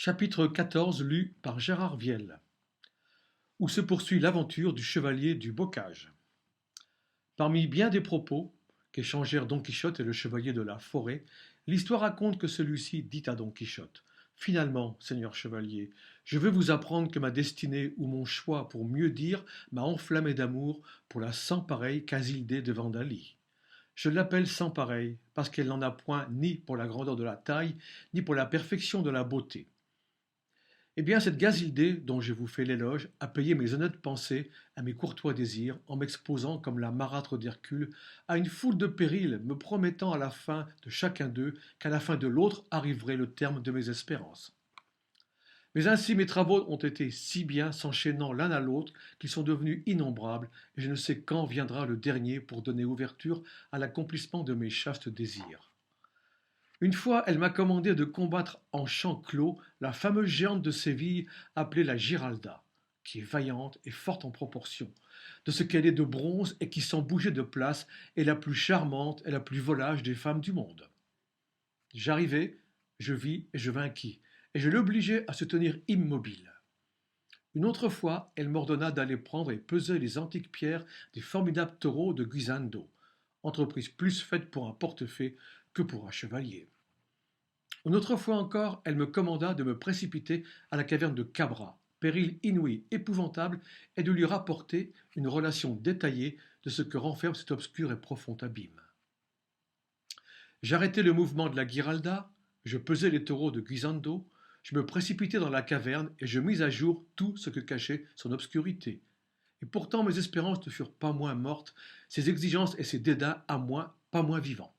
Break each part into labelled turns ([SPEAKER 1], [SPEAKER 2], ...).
[SPEAKER 1] Chapitre 14 lu par Gérard Viel, où se poursuit l'aventure du chevalier du Bocage. Parmi bien des propos qu'échangèrent Don Quichotte et le chevalier de la forêt, l'histoire raconte que celui-ci dit à Don Quichotte: Finalement, seigneur chevalier, je veux vous apprendre que ma destinée ou mon choix, pour mieux dire, m'a enflammé d'amour pour la sans pareille Casildée de Vandalie. Je l'appelle sans pareille parce qu'elle n'en a point ni pour la grandeur de la taille, ni pour la perfection de la beauté. Eh bien, cette Gazildée, dont je vous fais l'éloge, a payé mes honnêtes pensées à mes courtois désirs, en m'exposant, comme la marâtre d'Hercule, à une foule de périls, me promettant à la fin de chacun d'eux qu'à la fin de l'autre arriverait le terme de mes espérances. Mais ainsi mes travaux ont été si bien s'enchaînant l'un à l'autre qu'ils sont devenus innombrables, et je ne sais quand viendra le dernier pour donner ouverture à l'accomplissement de mes chastes désirs. Une fois, elle m'a commandé de combattre en champ clos la fameuse géante de Séville appelée la Giralda, qui est vaillante et forte en proportion. De ce qu'elle est de bronze et qui, sans bouger de place, est la plus charmante et la plus volage des femmes du monde. J'arrivai, je vis et je vainquis, et je l'obligeai à se tenir immobile. Une autre fois, elle m'ordonna d'aller prendre et peser les antiques pierres des formidables taureaux de Guisando, entreprise plus faite pour un portefaix que pour un chevalier. Une autre fois encore, elle me commanda de me précipiter à la caverne de Cabra, péril inouï, épouvantable, et de lui rapporter une relation détaillée de ce que renferme cet obscur et profond abîme. J'arrêtai le mouvement de la Giralda, je pesai les taureaux de Guisando, je me précipitai dans la caverne et je mis à jour tout ce que cachait son obscurité. Et pourtant mes espérances ne furent pas moins mortes, ses exigences et ses dédains à moi pas moins vivants.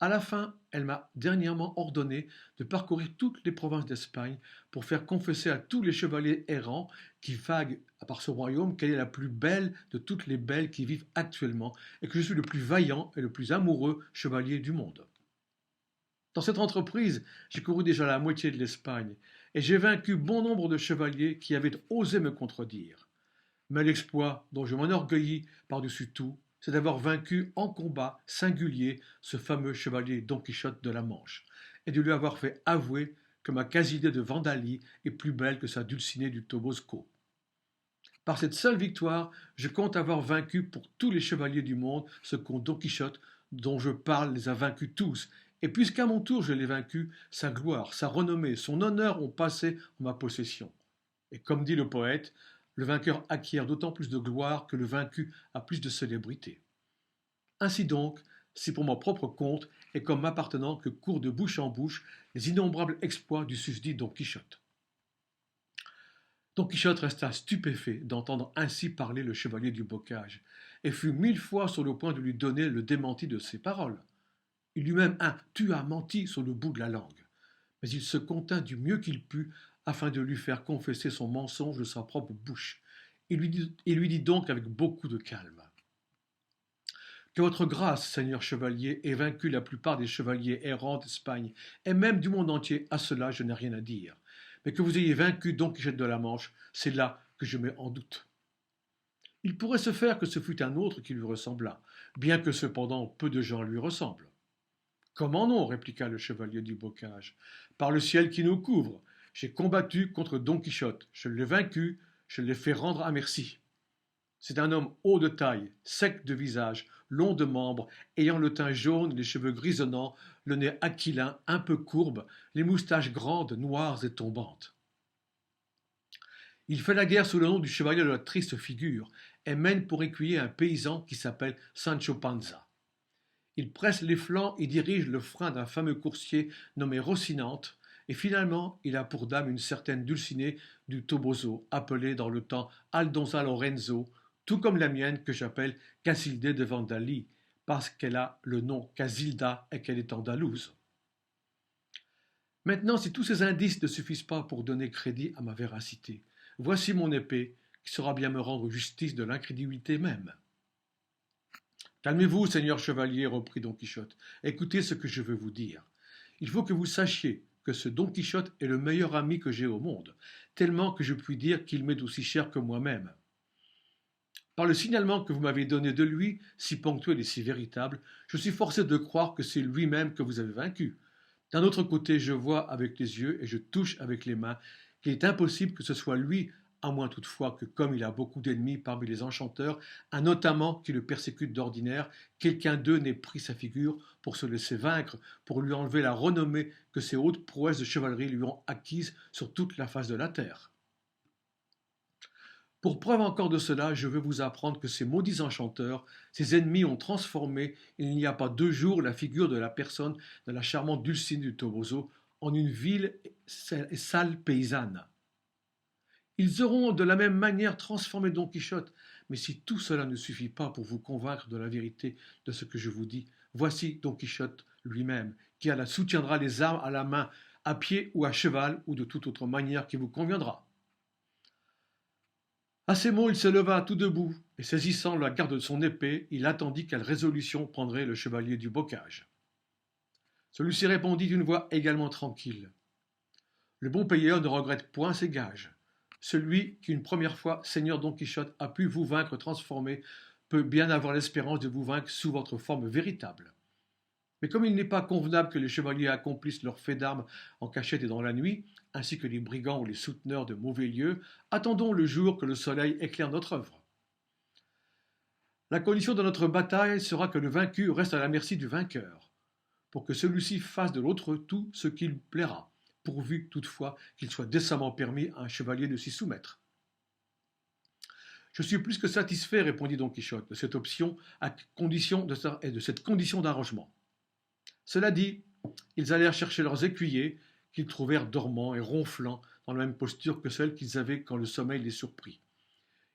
[SPEAKER 1] À la fin, elle m'a dernièrement ordonné de parcourir toutes les provinces d'Espagne pour faire confesser à tous les chevaliers errants qui vaguent par ce royaume qu'elle est la plus belle de toutes les belles qui vivent actuellement et que je suis le plus vaillant et le plus amoureux chevalier du monde. Dans cette entreprise, j'ai couru déjà la moitié de l'Espagne et j'ai vaincu bon nombre de chevaliers qui avaient osé me contredire. Mais l'exploit dont je m'enorgueillis par-dessus tout, c'est d'avoir vaincu en combat singulier ce fameux chevalier Don Quichotte de la Manche, et de lui avoir fait avouer que ma Casilde de Vandalie est plus belle que sa Dulcinée du Tobosco. Par cette seule victoire, je compte avoir vaincu pour tous les chevaliers du monde ce qu'un Don Quichotte dont je parle les a vaincus tous, et puisqu'à mon tour je l'ai vaincu, sa gloire, sa renommée, son honneur ont passé en ma possession. Et comme dit le poète, le vainqueur acquiert d'autant plus de gloire que le vaincu a plus de célébrité. Ainsi donc, c'est pour mon propre compte et comme m'appartenant que courent de bouche en bouche les innombrables exploits du susdit Don Quichotte. Don Quichotte resta stupéfait d'entendre ainsi parler le chevalier du Bocage, et fut 1000 fois sur le point de lui donner le démenti de ses paroles. Il eut même un "tu as menti" sur le bout de la langue, mais il se contint du mieux qu'il put afin de lui faire confesser son mensonge de sa propre bouche. Il lui dit donc avec beaucoup de calme: Que votre grâce, seigneur chevalier, ait vaincu la plupart des chevaliers errants d'Espagne, et même du monde entier, à cela je n'ai rien à dire. Mais que vous ayez vaincu Don Quichotte de la Manche, c'est là que je mets en doute. Il pourrait se faire que ce fût un autre qui lui ressemblât, bien que cependant peu de gens lui ressemblent. Comment non, répliqua le chevalier du Bocage. Par le ciel qui nous couvre, j'ai combattu contre Don Quichotte, je l'ai vaincu, je l'ai fait rendre à merci. C'est un homme haut de taille, sec de visage, long de membres, ayant le teint jaune, les cheveux grisonnants, le nez aquilin, un peu courbe, les moustaches grandes, noires et tombantes. Il fait la guerre sous le nom du chevalier de la triste figure, et mène pour écuyer un paysan qui s'appelle Sancho Panza. Il presse les flancs et dirige le frein d'un fameux coursier nommé Rocinante, et finalement il a pour dame une certaine Dulcinée du Toboso, appelée dans le temps Aldonza Lorenzo, tout comme la mienne que j'appelle Casildée de Vandalie, parce qu'elle a le nom Casilda et qu'elle est andalouse. Maintenant, si tous ces indices ne suffisent pas pour donner crédit à ma véracité, voici mon épée qui saura bien me rendre justice de l'incrédulité même. Calmez-vous, seigneur chevalier, reprit Don Quichotte. Écoutez ce que je veux vous dire. Il faut que vous sachiez que ce Don Quichotte est le meilleur ami que j'ai au monde, tellement que je puis dire qu'il m'est aussi cher que moi-même. Par le signalement que vous m'avez donné de lui, si ponctuel et si véritable, je suis forcé de croire que c'est lui-même que vous avez vaincu. D'un autre côté, je vois avec les yeux et je touche avec les mains qu'il est impossible que ce soit lui, à moins toutefois que, comme il a beaucoup d'ennemis parmi les enchanteurs, un notamment qui le persécute d'ordinaire, quelqu'un d'eux n'ait pris sa figure pour se laisser vaincre, pour lui enlever la renommée que ses hautes prouesses de chevalerie lui ont acquise sur toute la face de la terre. Pour preuve encore de cela, je veux vous apprendre que ces maudits enchanteurs, ces ennemis ont transformé, il n'y a pas 2 jours, la figure de la personne de la charmante Dulcinée du Toboso en une vile et sale paysanne. Ils auront de la même manière transformé Don Quichotte, mais si tout cela ne suffit pas pour vous convaincre de la vérité de ce que je vous dis, voici Don Quichotte lui-même, qui soutiendra les armes à la main, à pied ou à cheval, ou de toute autre manière qui vous conviendra. À ces mots, il se leva tout debout, et saisissant la garde de son épée, il attendit quelle résolution prendrait le chevalier du bocage. Celui-ci répondit d'une voix également tranquille. Le bon payeur ne regrette point ses gages. Celui qui une première fois, Seigneur Don Quichotte, a pu vous vaincre transformé, peut bien avoir l'espérance de vous vaincre sous votre forme véritable. Mais comme il n'est pas convenable que les chevaliers accomplissent leurs faits d'armes en cachette et dans la nuit, ainsi que les brigands ou les souteneurs de mauvais lieux, attendons le jour que le soleil éclaire notre œuvre. La condition de notre bataille sera que le vaincu reste à la merci du vainqueur, pour que celui-ci fasse de l'autre tout ce qu'il plaira, pourvu toutefois qu'il soit décemment permis à un chevalier de s'y soumettre. Je suis plus que satisfait, répondit Don Quichotte, de cette option et de cette condition d'arrangement. Cela dit, ils allèrent chercher leurs écuyers, qu'ils trouvèrent dormants et ronflants dans la même posture que celle qu'ils avaient quand le sommeil les surprit.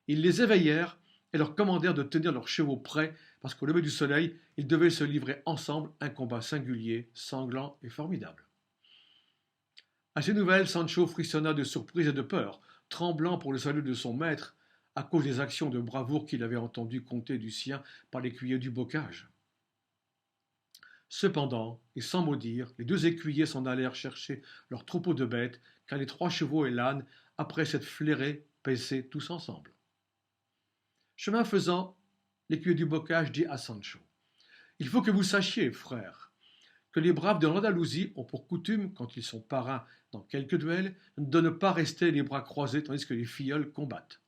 [SPEAKER 1] Ils les éveillèrent et leur commandèrent de tenir leurs chevaux prêts, parce qu'au lever du soleil, ils devaient se livrer ensemble un combat singulier, sanglant et formidable. À ces nouvelles, Sancho frissonna de surprise et de peur, tremblant pour le salut de son maître, à cause des actions de bravoure qu'il avait entendu conter du sien par l'écuyer du bocage. Cependant, et sans mot dire, les 2 écuyers s'en allèrent chercher leur troupeau de bêtes, car les 3 chevaux et l'âne, après s'être flairés, paissaient tous ensemble. Chemin faisant, l'écuyer du bocage dit à Sancho: Il faut que vous sachiez, frère, que les braves de l'Andalousie ont pour coutume, quand ils sont parrains dans quelque duel, de ne pas rester les bras croisés tandis que les filleuls combattent.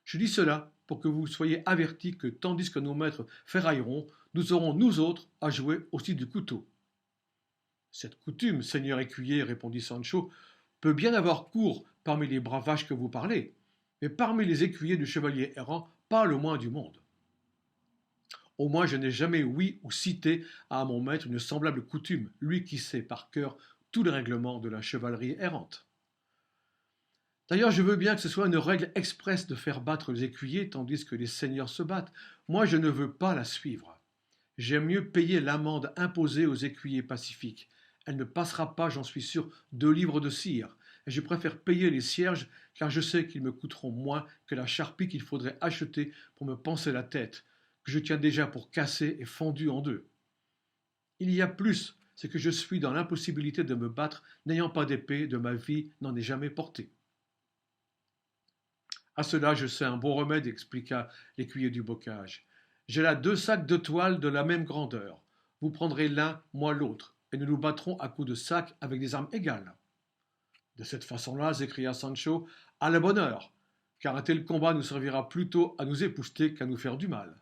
[SPEAKER 1] Je dis cela pour que vous soyez avertis que tandis que nos maîtres ferrailleront, nous aurons, nous autres, à jouer aussi du couteau. Cette coutume, seigneur écuyer, répondit Sancho, peut bien avoir cours parmi les bravages que vous parlez, mais parmi les écuyers du chevalier errant, pas le moins du monde. Au moins je n'ai jamais ouï ou cité à mon maître une semblable coutume, lui qui sait par cœur tous les règlements de la chevalerie errante. D'ailleurs, je veux bien que ce soit une règle expresse de faire battre les écuyers tandis que les seigneurs se battent. Moi, je ne veux pas la suivre. J'aime mieux payer l'amende imposée aux écuyers pacifiques. Elle ne passera pas, j'en suis sûr, 2 livres de cire. Et je préfère payer les cierges, car je sais qu'ils me coûteront moins que la charpie qu'il faudrait acheter pour me panser la tête, que je tiens déjà pour cassée et fendue en 2. Il y a plus, c'est que je suis dans l'impossibilité de me battre, n'ayant pas d'épée, de ma vie n'en ai jamais porté. À cela, je sais un bon remède, expliqua l'écuyer du bocage. J'ai là 2 sacs de toile de la même grandeur. Vous prendrez l'un, moi l'autre, et nous nous battrons à coups de sac avec des armes égales. De cette façon-là, s'écria Sancho, à la bonne heure, car un tel combat nous servira plutôt à nous épouster qu'à nous faire du mal.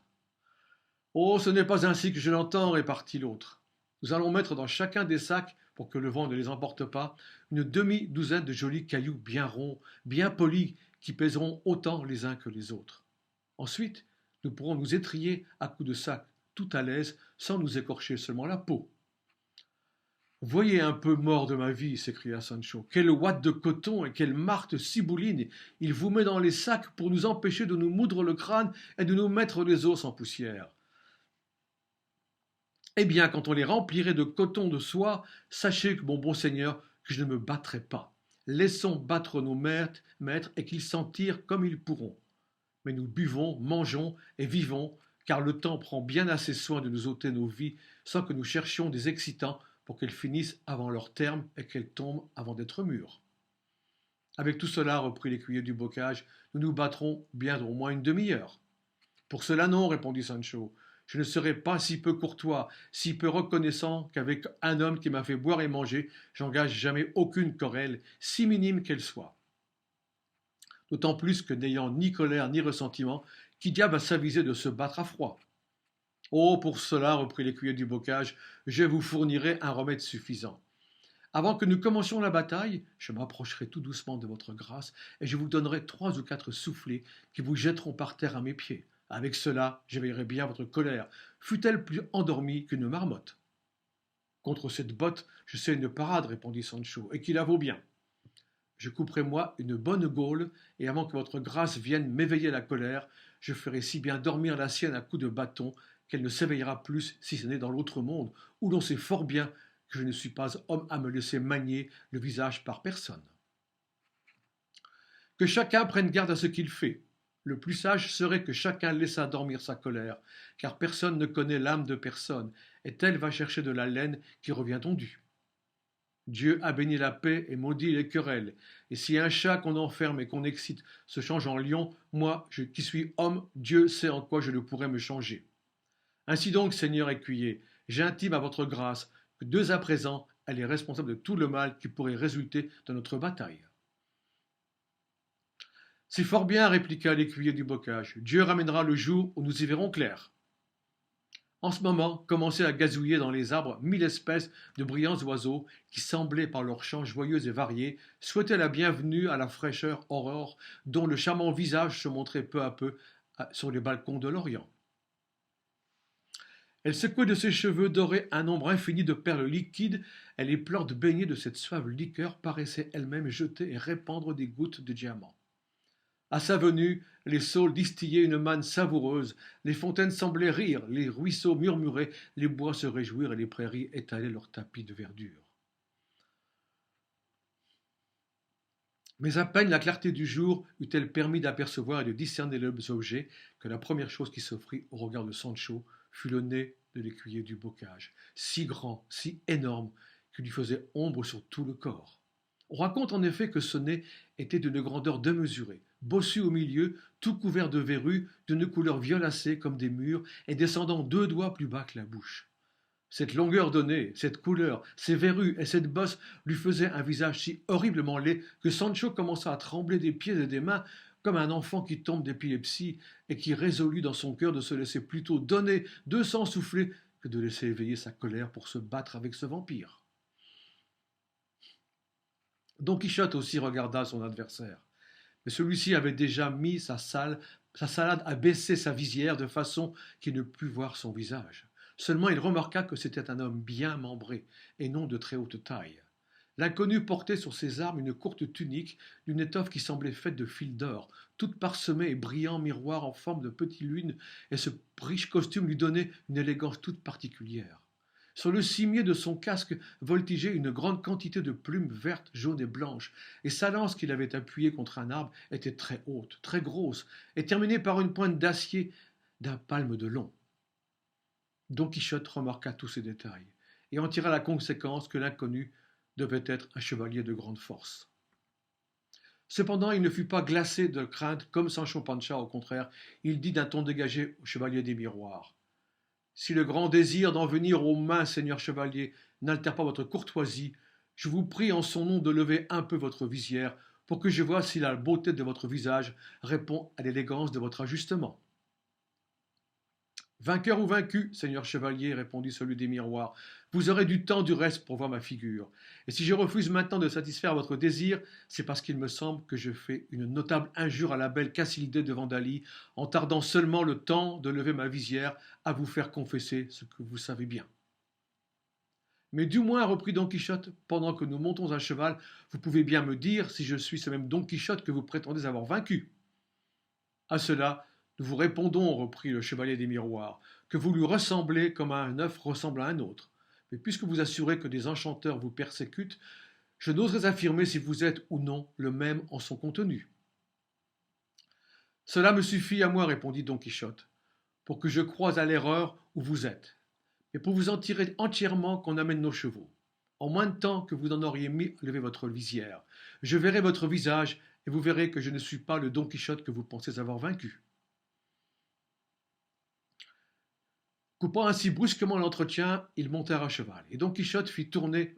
[SPEAKER 1] Oh, ce n'est pas ainsi que je l'entends, répartit l'autre. Nous allons mettre dans chacun des sacs, pour que le vent ne les emporte pas, une demi-douzaine de jolis cailloux bien ronds, bien polis, qui pèseront autant les uns que les autres. Ensuite, nous pourrons nous étriller à coups de sac tout à l'aise, sans nous écorcher seulement la peau. Voyez un peu, mort de ma vie, s'écria Sancho, quelle ouate de coton et quelle marque cibouline il vous met dans les sacs pour nous empêcher de nous moudre le crâne et de nous mettre les os en poussière. Eh bien, quand on les remplirait de coton de soie, sachez, mon bon seigneur, que je ne me battrai pas. Laissons battre nos maîtres et qu'ils s'en tirent comme ils pourront. Mais nous buvons, mangeons et vivons, car le temps prend bien assez soin de nous ôter nos vies sans que nous cherchions des excitants pour qu'elles finissent avant leur terme et qu'elles tombent avant d'être mûres. Avec tout cela, reprit l'écuyer du bocage, nous nous battrons bien au moins une demi-heure. Pour cela non, répondit Sancho. Je ne serai pas si peu courtois, si peu reconnaissant qu'avec un homme qui m'a fait boire et manger, j'engage jamais aucune querelle, si minime qu'elle soit. D'autant plus que n'ayant ni colère ni ressentiment, qui diable a s'avisé de se battre à froid? Oh, pour cela, reprit l'écuyer du bocage, je vous fournirai un remède suffisant. Avant que nous commencions la bataille, je m'approcherai tout doucement de votre grâce et je vous donnerai 3 ou 4 soufflets qui vous jetteront par terre à mes pieds. Avec cela, j'éveillerai bien votre colère, fût-elle plus endormie qu'une marmotte. Contre cette botte, je sais une parade, répondit Sancho, et qui la vaut bien. Je couperai moi une bonne gaule, et avant que votre grâce vienne m'éveiller la colère, je ferai si bien dormir la sienne à coups de bâton qu'elle ne s'éveillera plus si ce n'est dans l'autre monde, où l'on sait fort bien que je ne suis pas homme à me laisser manier le visage par personne. Que chacun prenne garde à ce qu'il fait. Le plus sage serait que chacun laissât dormir sa colère, car personne ne connaît l'âme de personne, et elle va chercher de la laine qui revient tondue. Dieu a béni la paix et maudit les querelles, et si un chat qu'on enferme et qu'on excite se change en lion, moi, qui suis homme, Dieu sait en quoi je ne pourrais me changer. Ainsi donc, Seigneur écuyer, j'intime à votre grâce que dès à présent, elle est responsable de tout le mal qui pourrait résulter de notre bataille. C'est fort bien, répliqua l'écuyer du bocage. Dieu ramènera le jour où nous y verrons clair. En ce moment, commençaient à gazouiller dans les arbres 1000 espèces de brillants oiseaux qui semblaient, par leurs chants joyeux et variés, souhaiter la bienvenue à la fraîcheur aurore dont le charmant visage se montrait peu à peu sur les balcons de l'Orient. Elle secouait de ses cheveux dorés un nombre infini de perles liquides, et les plantes baignées de cette suave liqueur paraissaient elles-mêmes jeter et répandre des gouttes de diamants. À sa venue, les saules distillaient une manne savoureuse, les fontaines semblaient rire, les ruisseaux murmuraient, les bois se réjouir et les prairies étalaient leurs tapis de verdure. Mais à peine la clarté du jour eut-elle permis d'apercevoir et de discerner les objets que la première chose qui s'offrit au regard de Sancho fut le nez de l'écuyer du bocage, si grand, si énorme, qu'il lui faisait ombre sur tout le corps. On raconte en effet que ce nez était d'une grandeur démesurée, bossu au milieu, tout couvert de verrues, d'une couleur violacée comme des murs, et descendant 2 doigts plus bas que la bouche. Cette longueur de nez, cette couleur, ces verrues et cette bosse lui faisaient un visage si horriblement laid que Sancho commença à trembler des pieds et des mains comme un enfant qui tombe d'épilepsie et qui résolut dans son cœur de se laisser plutôt donner 200 soufflets que de laisser éveiller sa colère pour se battre avec ce vampire. Don Quichotte aussi regarda son adversaire, mais celui-ci avait déjà mis sa salade à baisser sa visière de façon qu'il ne pût voir son visage. Seulement il remarqua que c'était un homme bien membré, et non de très haute taille. L'inconnu portait sur ses armes une courte tunique d'une étoffe qui semblait faite de fil d'or, toute parsemée et brillant miroir en forme de petite lune, et ce riche costume lui donnait une élégance toute particulière. Sur le cimier de son casque voltigeait une grande quantité de plumes vertes, jaunes et blanches, et sa lance qu'il avait appuyée contre un arbre était très haute, très grosse, et terminée par une pointe d'acier d'un palme de long. Don Quichotte remarqua tous ces détails, et en tira la conséquence que l'inconnu devait être un chevalier de grande force. Cependant, il ne fut pas glacé de crainte comme Sancho Panza, au contraire, il dit d'un ton dégagé au chevalier des miroirs. Si le grand désir d'en venir aux mains, seigneur chevalier, n'altère pas votre courtoisie, je vous prie en son nom de lever un peu votre visière pour que je voie si la beauté de votre visage répond à l'élégance de votre ajustement. Vainqueur ou vaincu, seigneur chevalier, répondit celui des miroirs, vous aurez du temps du reste pour voir ma figure. Et si je refuse maintenant de satisfaire votre désir, c'est parce qu'il me semble que je fais une notable injure à la belle Cassildée de Vandalie, en tardant seulement le temps de lever ma visière à vous faire confesser ce que vous savez bien. Mais du moins, reprit Don Quichotte, pendant que nous montons à cheval, vous pouvez bien me dire si je suis ce même Don Quichotte que vous prétendez avoir vaincu. À cela, nous vous répondons, reprit le chevalier des miroirs, que vous lui ressemblez comme un œuf ressemble à un autre. Mais puisque vous assurez que des enchanteurs vous persécutent, je n'oserais affirmer si vous êtes ou non le même en son contenu. Cela me suffit à moi, répondit Don Quichotte, pour que je croie à l'erreur où vous êtes, mais pour vous en tirer entièrement qu'on amène nos chevaux. En moins de temps que vous en auriez mis à lever votre visière, je verrai votre visage et vous verrez que je ne suis pas le Don Quichotte que vous pensez avoir vaincu. Coupant ainsi brusquement l'entretien, ils montèrent à cheval, et Don Quichotte fit tourner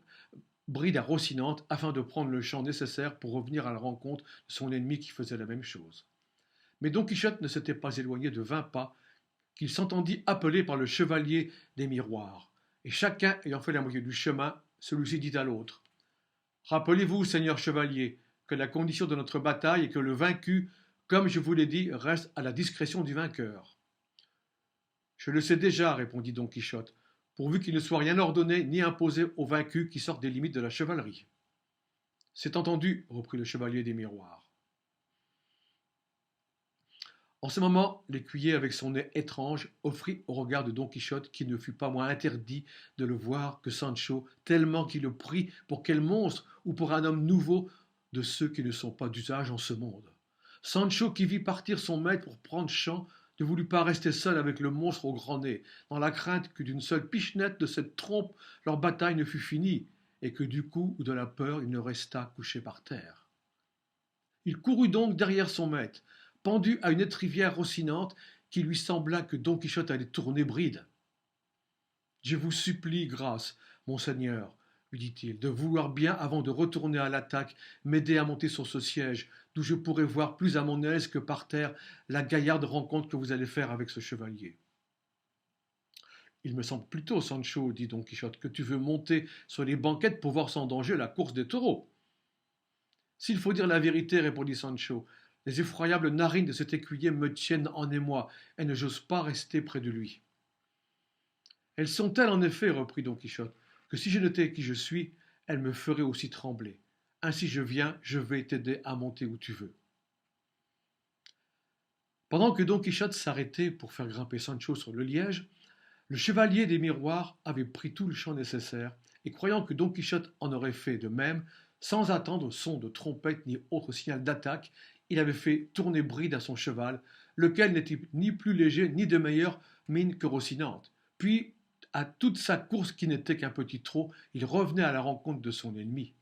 [SPEAKER 1] bride à Rocinante afin de prendre le champ nécessaire pour revenir à la rencontre de son ennemi qui faisait la même chose. Mais Don Quichotte ne s'était pas éloigné de 20 pas qu'il s'entendit appeler par le chevalier des miroirs, et chacun ayant fait la moitié du chemin, celui-ci dit à l'autre: Rappelez-vous, seigneur chevalier, que la condition de notre bataille est que le vaincu, comme je vous l'ai dit, reste à la discrétion du vainqueur. Je le sais déjà, répondit Don Quichotte, pourvu qu'il ne soit rien ordonné ni imposé aux vaincus qui sortent des limites de la chevalerie. C'est entendu, reprit le chevalier des miroirs. En ce moment, l'écuyer, avec son nez étrange, offrit au regard de Don Quichotte, qui ne fut pas moins interdit de le voir que Sancho, tellement qu'il le prit pour quel monstre ou pour un homme nouveau de ceux qui ne sont pas d'usage en ce monde. Sancho, qui vit partir son maître pour prendre champ, ne voulut pas rester seul avec le monstre au grand nez, dans la crainte que d'une seule pichenette de cette trompe leur bataille ne fût finie, et que du coup ou de la peur il ne restât couché par terre. Il courut donc derrière son maître, pendu à une étrivière Rocinante, qui lui sembla que Don Quichotte allait tourner bride. Je vous supplie, grâce, monseigneur, lui dit-il, de vouloir bien, avant de retourner à l'attaque, m'aider à monter sur ce siège, d'où je pourrai voir plus à mon aise que par terre la gaillarde rencontre que vous allez faire avec ce chevalier. Il me semble plutôt, Sancho, dit Don Quichotte, que tu veux monter sur les banquettes pour voir sans danger la course des taureaux. S'il faut dire la vérité, répondit Sancho, les effroyables narines de cet écuyer me tiennent en émoi, et ne j'ose pas rester près de lui. Elles sont telles, en effet, reprit Don Quichotte, que si je n'étais qui je suis, elles me feraient aussi trembler. Ainsi je viens, je vais t'aider à monter où tu veux. Pendant que Don Quichotte s'arrêtait pour faire grimper Sancho sur le liège, le chevalier des miroirs avait pris tout le champ nécessaire, et croyant que Don Quichotte en aurait fait de même, sans attendre son de trompette ni autre signal d'attaque, il avait fait tourner bride à son cheval, lequel n'était ni plus léger ni de meilleure mine que Rocinante. Puis, à toute sa course qui n'était qu'un petit trot, il revenait à la rencontre de son ennemi.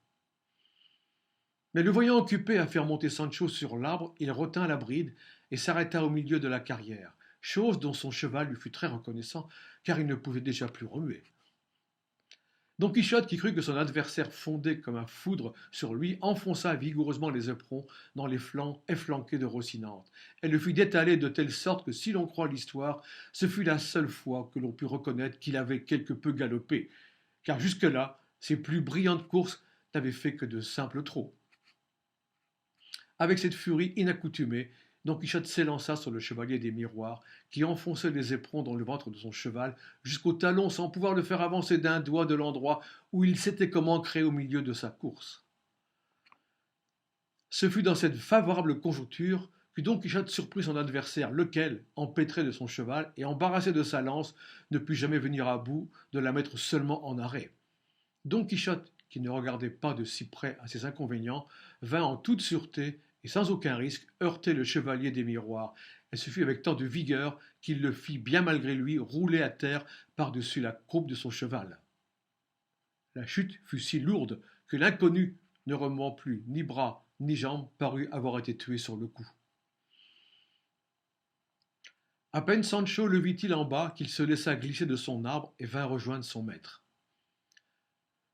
[SPEAKER 1] Mais le voyant occupé à faire monter Sancho sur l'arbre, il retint la bride et s'arrêta au milieu de la carrière, chose dont son cheval lui fut très reconnaissant, car il ne pouvait déjà plus remuer. Don Quichotte, qui crut que son adversaire fondait comme un foudre sur lui, enfonça vigoureusement les éperons dans les flancs efflanqués de Rocinante, et le fit détaler de telle sorte que, si l'on croit l'histoire, ce fut la seule fois que l'on put reconnaître qu'il avait quelque peu galopé, car jusque-là, ses plus brillantes courses n'avaient fait que de simples trots. Avec cette furie inaccoutumée, Don Quichotte s'élança sur le chevalier des miroirs, qui enfonçait les éperons dans le ventre de son cheval jusqu'au talon sans pouvoir le faire avancer d'un doigt de l'endroit où il s'était comme ancré au milieu de sa course. Ce fut dans cette favorable conjoncture que Don Quichotte surprit son adversaire, lequel, empêtré de son cheval et embarrassé de sa lance, ne put jamais venir à bout de la mettre seulement en arrêt. Don Quichotte, qui ne regardait pas de si près à ses inconvénients, vint en toute sûreté et sans aucun risque heurter le chevalier des miroirs, et ce fut avec tant de vigueur qu'il le fit bien malgré lui rouler à terre par-dessus la croupe de son cheval. La chute fut si lourde que l'inconnu, ne remuant plus ni bras ni jambes, parut avoir été tué sur le coup. À peine Sancho le vit-il en bas qu'il se laissa glisser de son arbre et vint rejoindre son maître.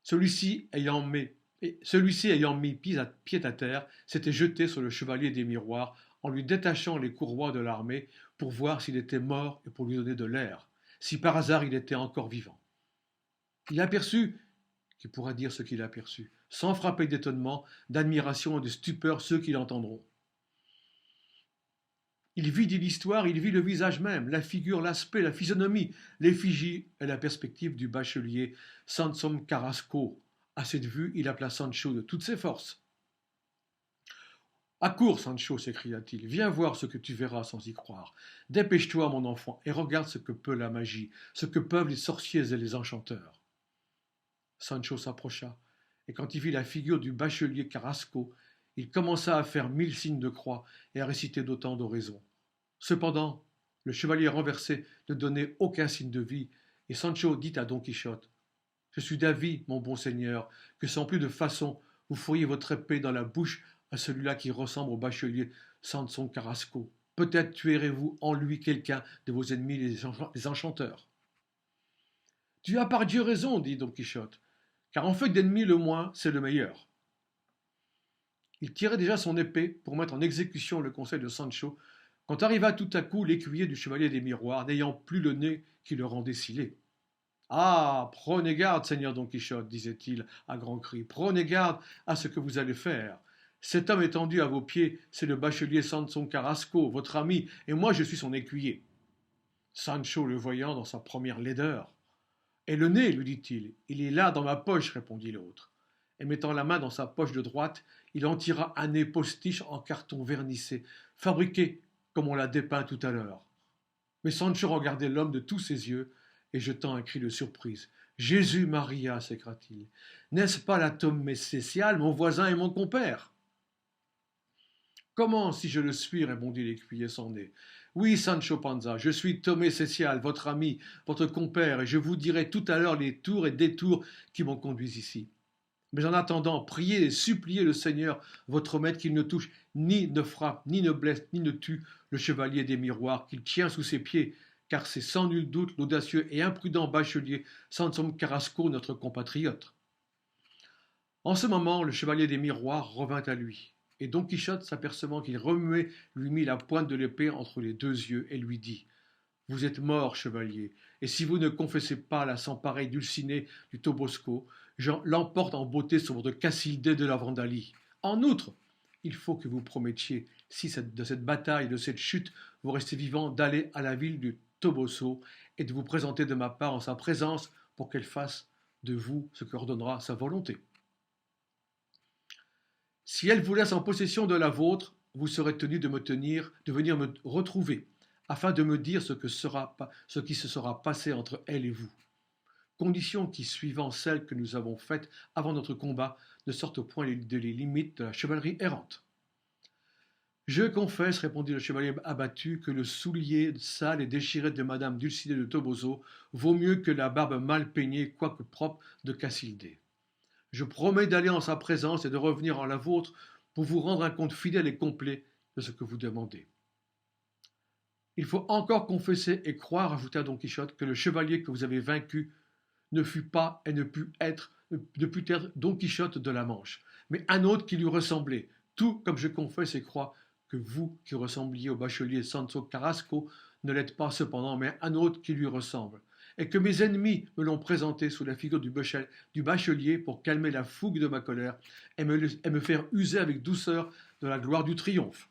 [SPEAKER 1] Celui-ci ayant mis pied à terre, s'était jeté sur le chevalier des miroirs en lui détachant les courroies de l'armée pour voir s'il était mort et pour lui donner de l'air, si par hasard il était encore vivant. Il aperçut, qui pourra dire ce qu'il aperçut, sans frapper d'étonnement, d'admiration et de stupeur ceux qui l'entendront. Il vit, dit l'histoire, il vit le visage même, la figure, l'aspect, la physionomie, l'effigie et la perspective du bachelier Sansom Carrasco. À cette vue, il appela Sancho de toutes ses forces. Accours, Sancho, s'écria-t-il, viens voir ce que tu verras sans y croire. Dépêche-toi, mon enfant, et regarde ce que peut la magie, ce que peuvent les sorciers et les enchanteurs. Sancho s'approcha, et quand il vit la figure du bachelier Carrasco, il commença à faire 1000 signes de croix et à réciter d'autant d'oraisons. Cependant, le chevalier renversé ne donnait aucun signe de vie, et Sancho dit à Don Quichotte: « Je suis d'avis, mon bon seigneur, que sans plus de façon, vous fourriez votre épée dans la bouche à celui-là qui ressemble au bachelier Sanson Carrasco. Peut-être tuerez-vous en lui quelqu'un de vos ennemis les enchanteurs. » Tu as par Dieu raison, dit Don Quichotte, car en fait d'ennemi le moins, c'est le meilleur. Il tirait déjà son épée pour mettre en exécution le conseil de Sancho, quand arriva tout à coup l'écuyer du chevalier des miroirs, n'ayant plus le nez qui le rendait si laid. Ah, prenez garde, seigneur Don Quichotte, disait-il à grands cris, prenez garde à ce que vous allez faire. Cet homme étendu à vos pieds, c'est le bachelier Sanson Carrasco, votre ami, et moi je suis son écuyer. Sancho le voyant dans sa première laideur. Et le nez, lui dit-il, il est là dans ma poche, répondit l'autre. Et mettant la main dans sa poche de droite, il en tira un nez postiche en carton vernissé, fabriqué comme on l'a dépeint tout à l'heure. Mais Sancho regardait l'homme de tous ses yeux, et jetant un cri de surprise. Jésus Maria, s'écria-t-il, n'est-ce pas la Tomé Cécial, mon voisin et mon compère? Comment, si je le suis, répondit l'écuyer sans nez. Oui, Sancho Panza, je suis Tomé Cécial, votre ami, votre compère, et je vous dirai tout à l'heure les tours et détours qui m'ont conduit ici. Mais en attendant, priez et suppliez le Seigneur, votre maître, qu'il ne touche, ni ne frappe, ni ne blesse, ni ne tue le chevalier des miroirs, qu'il tient sous ses pieds, car c'est sans nul doute l'audacieux et imprudent bachelier Sanson Carrasco, notre compatriote. En ce moment, le chevalier des miroirs revint à lui, et Don Quichotte, s'apercevant qu'il remuait, lui mit la pointe de l'épée entre les deux yeux et lui dit « Vous êtes mort, chevalier, et si vous ne confessez pas la sans pareille Dulcinée du Tobosco, je l'emporte en beauté sur votre Casildée de la Vandalie. En outre, il faut que vous promettiez, si de cette bataille, de cette chute, vous restez vivant, d'aller à la ville du Toboso et de vous présenter de ma part en sa présence pour qu'elle fasse de vous ce qu'ordonnera sa volonté. Si elle vous laisse en possession de la vôtre, vous serez tenu de venir me retrouver, afin de me dire ce qui se sera passé entre elle et vous. Condition qui, suivant celle que nous avons faite avant notre combat, ne sortent au point de les limites de la chevalerie errante. Je confesse, répondit le chevalier abattu, que le soulier sale et déchiré de madame Dulcinée de Toboso vaut mieux que la barbe mal peignée, quoique propre, de Casildée. Je promets d'aller en sa présence et de revenir en la vôtre pour vous rendre un compte fidèle et complet de ce que vous demandez. Il faut encore confesser et croire, ajouta Don Quichotte, que le chevalier que vous avez vaincu ne fut pas et ne put être Don Quichotte de la Manche, mais un autre qui lui ressemblait, tout comme je confesse et crois que vous qui ressembliez au bachelier Sancho Carrasco ne l'êtes pas cependant, mais un autre qui lui ressemble, et que mes ennemis me l'ont présenté sous la figure du bachelier pour calmer la fougue de ma colère et me faire user avec douceur de la gloire du triomphe.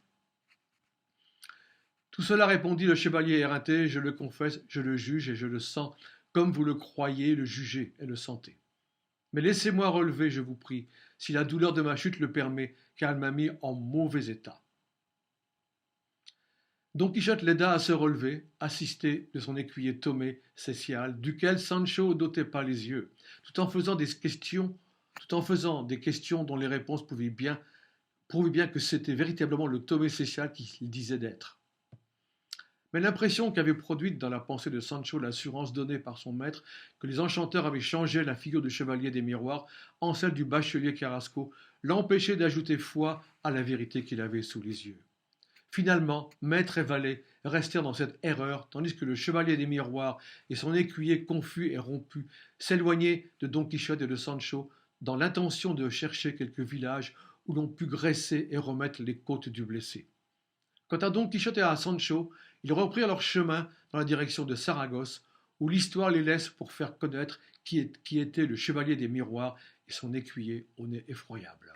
[SPEAKER 1] Tout cela, répondit le chevalier éreinté, je le confesse, je le juge et je le sens, comme vous le croyez, le juger et le sentez. Mais laissez-moi relever, je vous prie, si la douleur de ma chute le permet, car elle m'a mis en mauvais état. Don Quichotte l'aida à se relever, assisté de son écuyer Tomé Cécial, duquel Sancho n'ôtait pas les yeux, tout en faisant des questions dont les réponses prouvaient bien que c'était véritablement le Tomé Cécial qu'il disait d'être. Mais l'impression qu'avait produite dans la pensée de Sancho l'assurance donnée par son maître que les enchanteurs avaient changé la figure du chevalier des miroirs en celle du bachelier Carrasco l'empêchait d'ajouter foi à la vérité qu'il avait sous les yeux. Finalement, maître et valet restèrent dans cette erreur, tandis que le chevalier des miroirs et son écuyer confus et rompu s'éloignaient de Don Quichotte et de Sancho dans l'intention de chercher quelque village où l'on pût graisser et remettre les côtes du blessé. Quant à Don Quichotte et à Sancho, ils reprirent leur chemin dans la direction de Saragosse, où l'histoire les laisse pour faire connaître qui était le chevalier des miroirs et son écuyer au nez effroyable.